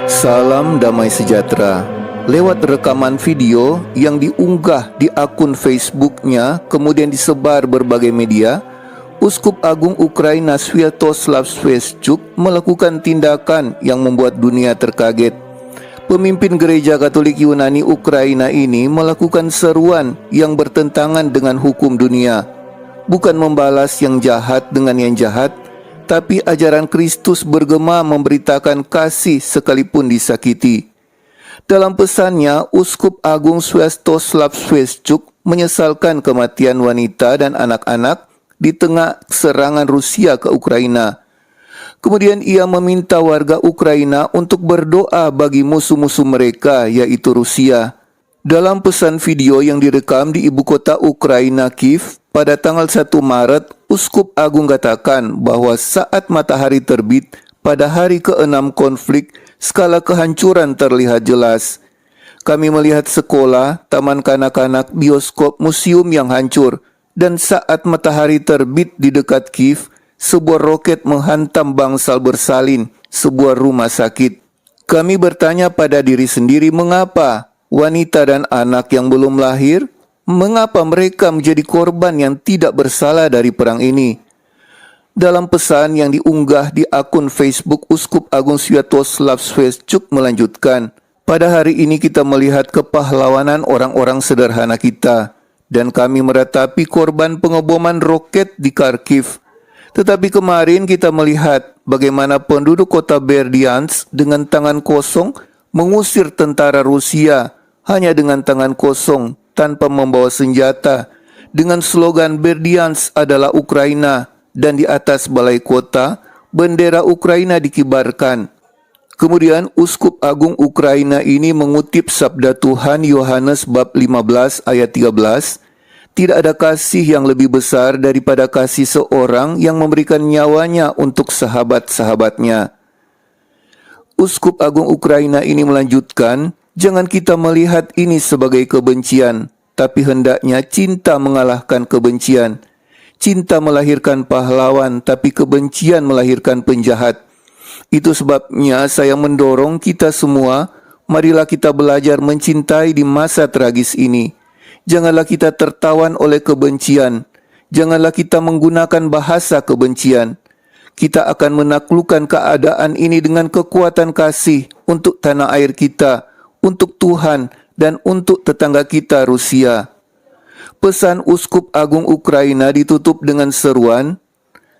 Salam damai sejahtera. Lewat rekaman video yang diunggah di akun Facebooknya kemudian disebar berbagai media, Uskup Agung Ukraina Sviatoslav Shevchuk melakukan tindakan yang membuat dunia terkaget. Pemimpin Gereja Katolik Yunani Ukraina ini melakukan seruan yang bertentangan dengan hukum dunia. Bukan membalas yang jahat dengan yang jahat, tapi ajaran Kristus bergema memberitakan kasih sekalipun disakiti. Dalam pesannya, Uskup Agung Sviatoslav Shevchuk menyesalkan kematian wanita dan anak-anak di tengah serangan Rusia ke Ukraina. Kemudian ia meminta warga Ukraina untuk berdoa bagi musuh-musuh mereka, yaitu Rusia. Dalam pesan video yang direkam di ibu kota Ukraina, Kiev, pada tanggal 1 Maret, Uskup Agung katakan bahwa saat matahari terbit pada hari ke-6 konflik, skala kehancuran terlihat jelas. Kami melihat sekolah, taman kanak-kanak, bioskop, museum yang hancur. Dan saat matahari terbit di dekat Kiev, sebuah roket menghantam bangsal bersalin, sebuah rumah sakit. Kami bertanya pada diri sendiri, mengapa wanita dan anak yang belum lahir, mengapa mereka menjadi korban yang tidak bersalah dari perang ini? Dalam pesan yang diunggah di akun Facebook, Uskup Agung Sviatoslav Shevchuk melanjutkan, pada hari ini kita melihat kepahlawanan orang-orang sederhana kita, dan kami meratapi korban pengeboman roket di Kharkiv. Tetapi kemarin kita melihat bagaimana penduduk kota Berdyansk dengan tangan kosong mengusir tentara Rusia hanya dengan tangan kosong tanpa membawa senjata, dengan slogan Berdyansk adalah Ukraina, dan di atas balai kota bendera Ukraina dikibarkan. Kemudian Uskup Agung Ukraina ini mengutip sabda Tuhan Yohanes bab 15 ayat 13, tidak ada kasih yang lebih besar daripada kasih seorang yang memberikan nyawanya untuk sahabat-sahabatnya. Uskup Agung Ukraina ini melanjutkan, jangan kita melihat ini sebagai kebencian, tapi hendaknya cinta mengalahkan kebencian. Cinta melahirkan pahlawan, tapi kebencian melahirkan penjahat. Itu sebabnya saya mendorong kita semua, marilah kita belajar mencintai di masa tragis ini. Janganlah kita tertawan oleh kebencian. Janganlah kita menggunakan bahasa kebencian. Kita akan menaklukkan keadaan ini dengan kekuatan kasih untuk tanah air kita, untuk Tuhan, dan untuk tetangga kita Rusia. Pesan Uskup Agung Ukraina ditutup dengan seruan,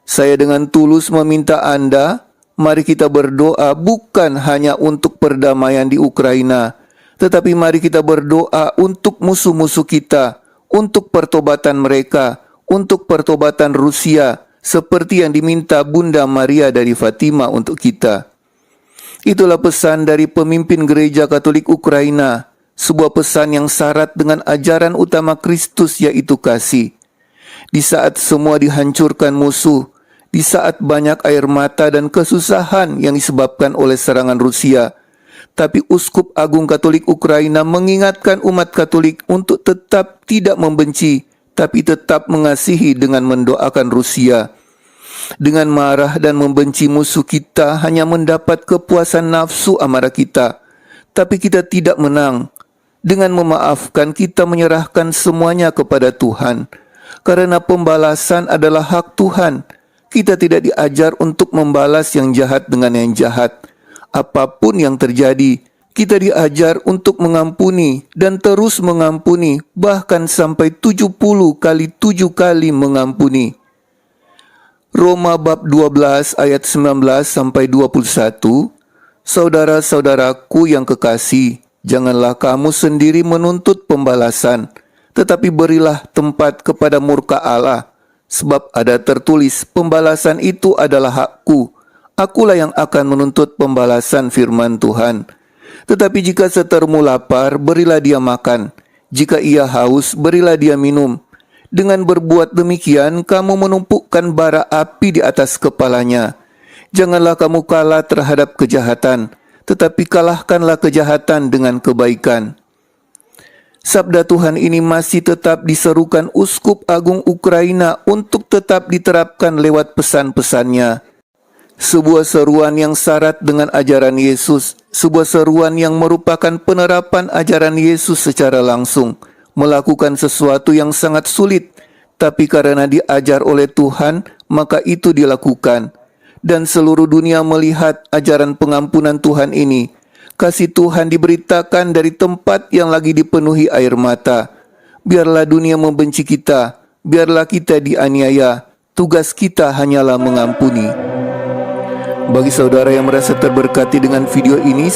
saya dengan tulus meminta Anda, mari kita berdoa bukan hanya untuk perdamaian di Ukraina, tetapi mari kita berdoa untuk musuh-musuh kita, untuk pertobatan mereka, untuk pertobatan Rusia, seperti yang diminta Bunda Maria dari Fatima untuk kita. Itulah pesan dari pemimpin Gereja Katolik Ukraina, sebuah pesan yang syarat dengan ajaran utama Kristus, yaitu kasih. Di saat semua dihancurkan musuh, di saat banyak air mata dan kesusahan yang disebabkan oleh serangan Rusia, tapi Uskup Agung Katolik Ukraina mengingatkan umat Katolik untuk tetap tidak membenci, tapi tetap mengasihi dengan mendoakan Rusia. Dengan marah dan membenci musuh kita hanya mendapat kepuasan nafsu amarah kita, tapi kita tidak menang. Dengan memaafkan kita menyerahkan semuanya kepada Tuhan, karena pembalasan adalah hak Tuhan. Kita tidak diajar untuk membalas yang jahat dengan yang jahat. Apapun yang terjadi, kita diajar untuk mengampuni dan terus mengampuni, bahkan sampai 70 kali 7 kali mengampuni. Roma bab 12 ayat 19 sampai 21, saudara-saudaraku yang kekasih, janganlah kamu sendiri menuntut pembalasan, tetapi berilah tempat kepada murka Allah. Sebab ada tertulis, pembalasan itu adalah hakku. Akulah yang akan menuntut pembalasan, firman Tuhan. Tetapi jika setermu lapar, berilah dia makan. Jika ia haus, berilah dia minum. Dengan berbuat demikian, kamu menumpukkan bara api di atas kepalanya. Janganlah kamu kalah terhadap kejahatan, tetapi kalahkanlah kejahatan dengan kebaikan. Sabda Tuhan ini masih tetap diserukan Uskup Agung Ukraina untuk tetap diterapkan lewat pesan-pesannya. Sebuah seruan yang syarat dengan ajaran Yesus, sebuah seruan yang merupakan penerapan ajaran Yesus secara langsung, melakukan sesuatu yang sangat sulit, tapi karena diajar oleh Tuhan, maka itu dilakukan. Dan seluruh dunia melihat ajaran pengampunan Tuhan ini. Kasih Tuhan diberitakan dari tempat yang lagi dipenuhi air mata. Biarlah dunia membenci kita, biarlah kita dianiaya, tugas kita hanyalah mengampuni. Bagi saudara yang merasa terberkati dengan video ini,